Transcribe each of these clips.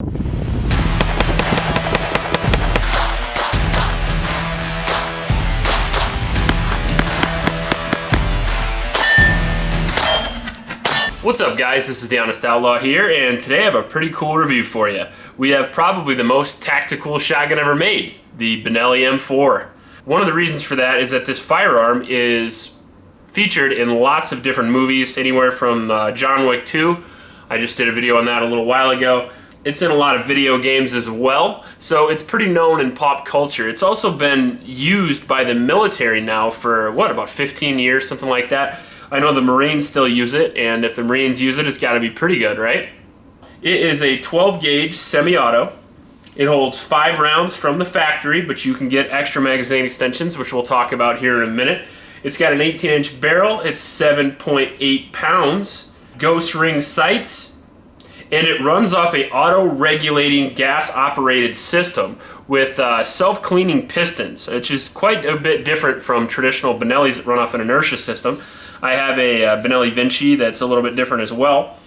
What's up guys, this is the Honest Outlaw here, and today I have a pretty cool review for you. We have probably the most tactical shotgun ever made, the Benelli M4. One of the reasons for that is that this firearm is featured in lots of different movies, anywhere from John Wick 2. I just did a video on that a little while ago. It's in a lot of video games as well, so it's pretty known in pop culture. It's also been used by the military now for, what, about 15 years, something like that. I know the Marines still use it, and if the Marines use it, it's got to be pretty good, right? It is a 12 gauge semi-auto. It holds 5 rounds from the factory, but you can get extra magazine extensions, which we'll talk about here in a minute. It's got an 18-inch barrel. It's 7.8 pounds. Ghost ring sights. And it runs off a auto-regulating gas-operated system with self-cleaning pistons, which is quite a bit different from traditional Benellis that run off an inertia system. I have a Benelli Vinci that's a little bit different as well.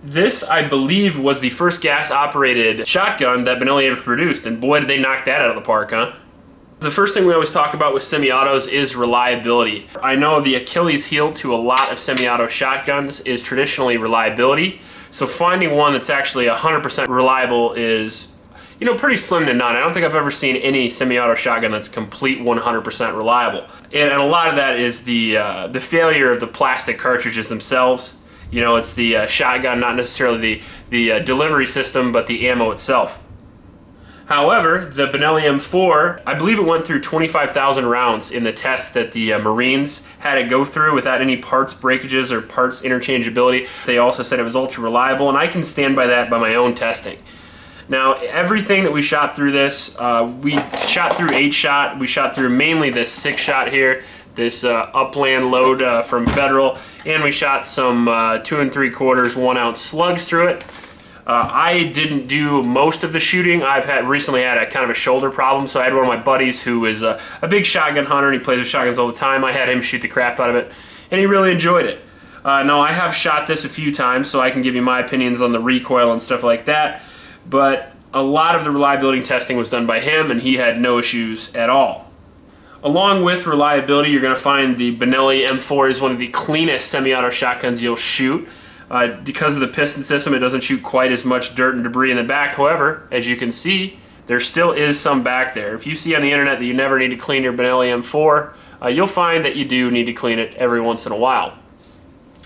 This, I believe, was the first gas-operated shotgun that Benelli ever produced, and boy, did they knock that out of the park, huh? The first thing we always talk about with semi-autos is reliability. I know the Achilles heel to a lot of semi-auto shotguns is traditionally reliability, so finding one that's actually 100% reliable is, you know, pretty slim to none. I don't think I've ever seen any semi-auto shotgun that's complete 100% reliable. And a lot of that is the failure of the plastic cartridges themselves. You know, it's the shotgun, not necessarily the delivery system, but the ammo itself. However, the Benelli M4, I believe it went through 25,000 rounds in the test that the Marines had it go through without any parts breakages or parts interchangeability. They also said it was ultra reliable, and I can stand by that by my own testing. Now, everything that we shot through this, we shot through 8-shot. We shot through mainly this 6-shot here, this Upland load from Federal, and we shot some 2 3/4 1-ounce slugs through it. I didn't do most of the shooting. I've recently had a kind of a shoulder problem, so I had one of my buddies who is a big shotgun hunter, and he plays with shotguns all the time. I had him shoot the crap out of it, and he really enjoyed it. Now, I have shot this a few times, so I can give you my opinions on the recoil and stuff like that, but a lot of the reliability testing was done by him, and he had no issues at all. Along with reliability, you're going to find the Benelli M4 is one of the cleanest semi-auto shotguns you'll shoot. Because of the piston system, it doesn't shoot quite as much dirt and debris in the back. However, as you can see, there still is some back there. If you see on the internet that you never need to clean your Benelli M4, you'll find that you do need to clean it every once in a while.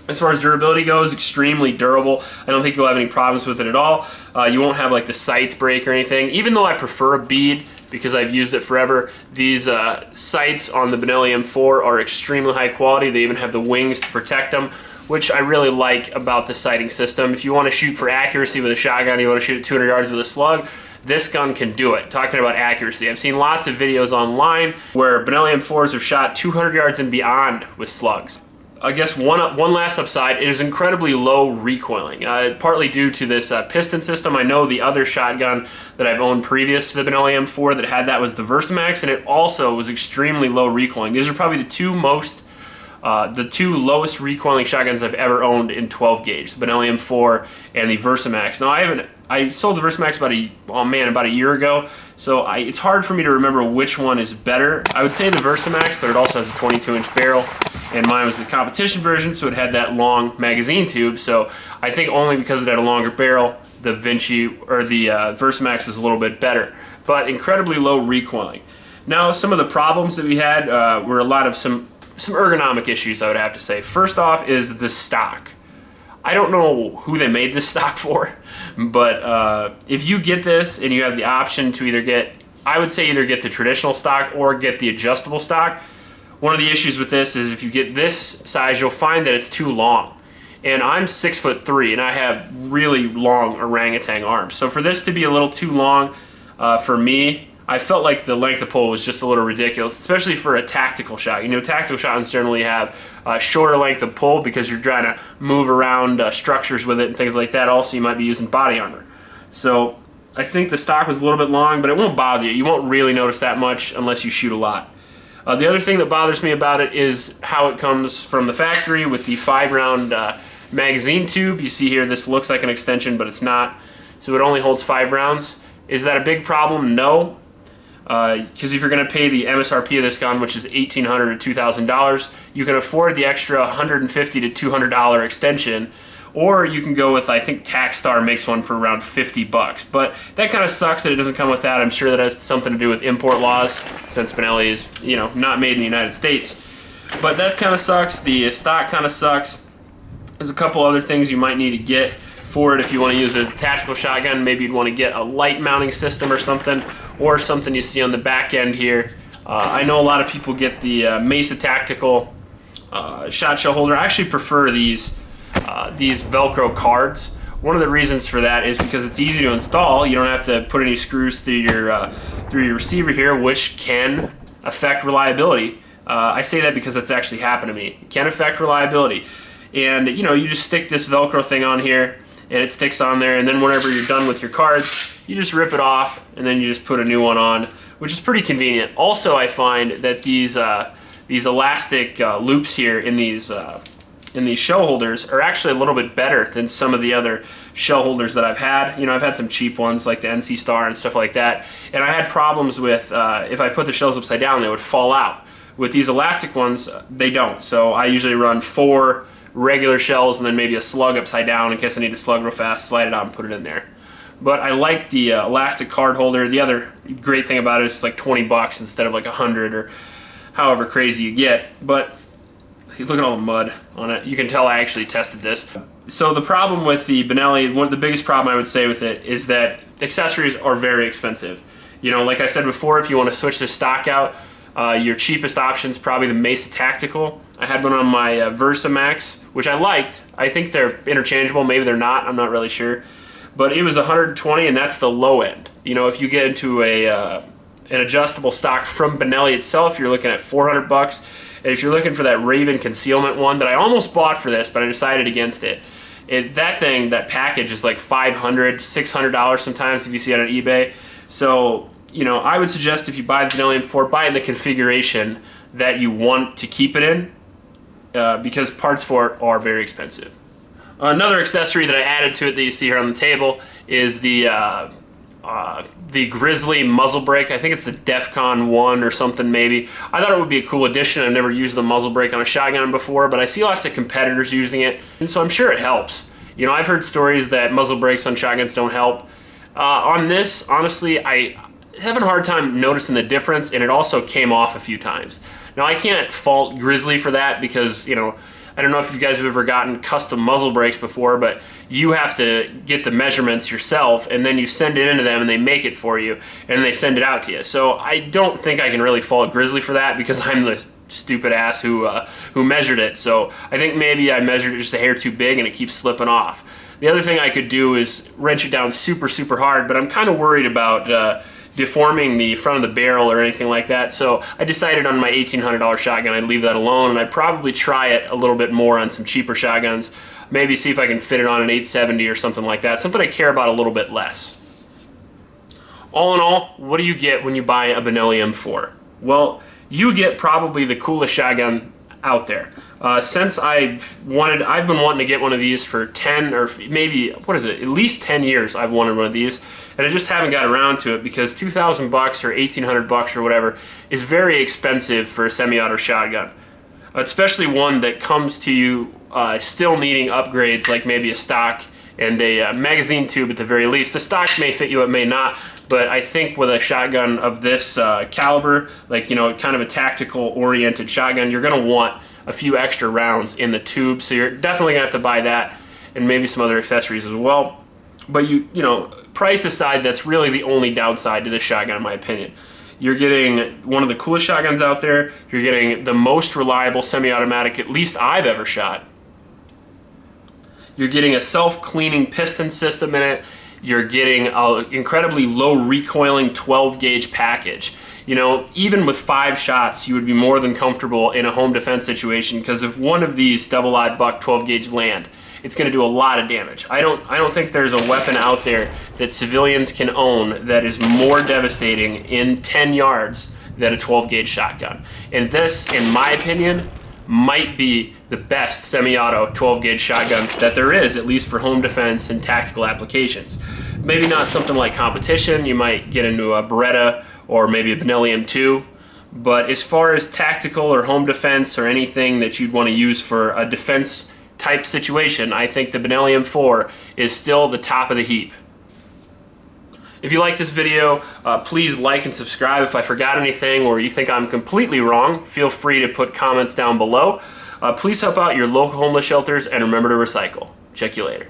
As far as durability goes, extremely durable. I don't think you'll have any problems with it at all. You won't have like the sights break or anything. Even though I prefer a bead because I've used it forever, these sights on the Benelli M4 are extremely high quality. They even have the wings to protect them, which I really like about the sighting system. If you want to shoot for accuracy with a shotgun, you want to shoot at 200 yards with a slug, this gun can do it. Talking about accuracy, I've seen lots of videos online where Benelli M4s have shot 200 yards and beyond with slugs. I guess one last upside, it is incredibly low recoiling, partly due to this piston system. I know the other shotgun that I've owned previous to the Benelli M4 that had that was the Versamax, and it also was extremely low recoiling. These are probably the two lowest recoiling shotguns I've ever owned in 12 gauge, the Benelli M4 and the Versamax. Now I sold the Versamax about a year ago, so it's hard for me to remember which one is better. I would say the Versamax, but it also has a 22-inch barrel, and mine was the competition version, so it had that long magazine tube. So I think only because it had a longer barrel, the Vinci or the Versamax was a little bit better, but incredibly low recoiling. Now, some of the problems that we had were a lot of some ergonomic issues, I would have to say. First off is the stock. I don't know who they made this stock for, but if you get this and you have the option to either get, I would say either get the traditional stock or get the adjustable stock. One of the issues with this is if you get this size, you'll find that it's too long. And I'm 6'3", and I have really long orangutan arms. So for this to be a little too long for me, I felt like the length of pull was just a little ridiculous, especially for a tactical shot. You know, tactical shotguns generally have a shorter length of pull because you're trying to move around structures with it and things like that. Also, you might be using body armor. So I think the stock was a little bit long, but it won't bother you. You won't really notice that much unless you shoot a lot. The other thing that bothers me about it is how it comes from the factory with the 5-round magazine tube. You see here, this looks like an extension, but it's not. so it only holds 5 rounds. Is that a big problem? No. Because if you're going to pay the MSRP of this gun, which is $1,800 to $2,000, you can afford the extra $150 to $200 extension, or you can go with, I think Tacstar makes one for around 50 bucks. But that kind of sucks that it doesn't come with that. I'm sure that has something to do with import laws, since Benelli is, you know, not made in the United States. But that kind of sucks. The stock kind of sucks. There's a couple other things you might need to get for it if you want to use it as a tactical shotgun. Maybe you'd want to get a light mounting system or something you see on the back end here. I know a lot of people get the Mesa Tactical shot shell holder. I actually prefer these Velcro cards. One of the reasons for that is because it's easy to install. You don't have to put any screws through your receiver here, which can affect reliability. I say that because it's actually happened to me. It can affect reliability. And you know, you just stick this Velcro thing on here and it sticks on there, and then whenever you're done with your cards, you just rip it off and then you just put a new one on, which is pretty convenient. Also, I find that these elastic loops here in these shell holders are actually a little bit better than some of the other shell holders that I've had. You know, I've had some cheap ones like the NC Star and stuff like that, and I had problems with if I put the shells upside down, they would fall out. With these elastic ones, they don't. So I usually run 4 regular shells and then maybe a slug upside down in case I need to slug real fast, slide it out and put it in there. But I like the elastic card holder. The other great thing about it is it's like 20 bucks instead of like 100 or however crazy you get. But look at all the mud on it. You can tell I actually tested this. So the problem with the Benelli, the biggest problem I would say with it is that accessories are very expensive. You know, like I said before, if you want to switch the stock out, your cheapest option is probably the Mesa Tactical. I had one on my Versa Max, which I liked. I think they're interchangeable. Maybe they're not. I'm not really sure. But it was 120, and that's the low end. You know, if you get into an adjustable stock from Benelli itself, you're looking at 400 bucks. And if you're looking for that Raven concealment one that I almost bought for this, but I decided against it, that package is like $500, $600 sometimes if you see it on eBay. So, you know, I would suggest if you buy the Benelli M4, buy it in the configuration that you want to keep it in, because parts for it are very expensive. Another accessory that I added to it that you see here on the table is the Grizzly muzzle brake. I think it's the DEFCON 1 or something maybe. I thought it would be a cool addition. I've never used the muzzle brake on a shotgun before, but I see lots of competitors using it, and so I'm sure it helps. You know, I've heard stories that muzzle brakes on shotguns don't help. On this, honestly, I having a hard time noticing the difference, and it also came off a few times. Now, I can't fault Grizzly for that because, you know, I don't know if you guys have ever gotten custom muzzle brakes before, but you have to get the measurements yourself, and then you send it into them, and they make it for you, and they send it out to you. So I don't think I can really fault Grizzly for that because I'm the stupid ass who measured it. So I think maybe I measured it just a hair too big, and it keeps slipping off. The other thing I could do is wrench it down super, super hard, but I'm kind of worried about deforming the front of the barrel or anything like that. So I decided on my $1,800 shotgun I'd leave that alone, and I'd probably try it a little bit more on some cheaper shotguns. Maybe see if I can fit it on an 870 or something like that, something I care about a little bit less. All in all, what do you get when you buy a Benelli M4? Well, you get probably the coolest shotgun out there. Since I've been wanting to get one of these for 10 or maybe, what is it, at least 10 years I've wanted one of these, and I just haven't got around to it because 2,000 bucks or 1,800 bucks or whatever is very expensive for a semi-auto shotgun, especially one that comes to you still needing upgrades like maybe a stock and a magazine tube at the very least. The stock may fit you, it may not, but I think with a shotgun of this caliber, like, you know, kind of a tactical oriented shotgun, you're gonna want a few extra rounds in the tube, so you're definitely gonna have to buy that and maybe some other accessories as well. But you know, price aside, that's really the only downside to this shotgun in my opinion. You're getting one of the coolest shotguns out there, you're getting the most reliable semi-automatic at least I've ever shot. You're getting a self-cleaning piston system in it. You're getting an incredibly low recoiling 12 gauge package. You know, even with 5 shots, you would be more than comfortable in a home defense situation, because if one of these double-aught buck 12 gauge land, it's going to do a lot of damage. I don't think there's a weapon out there that civilians can own that is more devastating in 10 yards than a 12 gauge shotgun. And this, in my opinion, might be the best semi-auto 12 gauge shotgun that there is, at least for home defense and tactical applications. Maybe not something like competition. You might get into a Beretta or maybe a Benelli M2. But as far as tactical or home defense or anything that you'd want to use for a defense type situation, I think the Benelli M4 is still the top of the heap. If you like this video, please like and subscribe. If I forgot anything or you think I'm completely wrong, feel free to put comments down below. Please help out your local homeless shelters and remember to recycle. Check you later.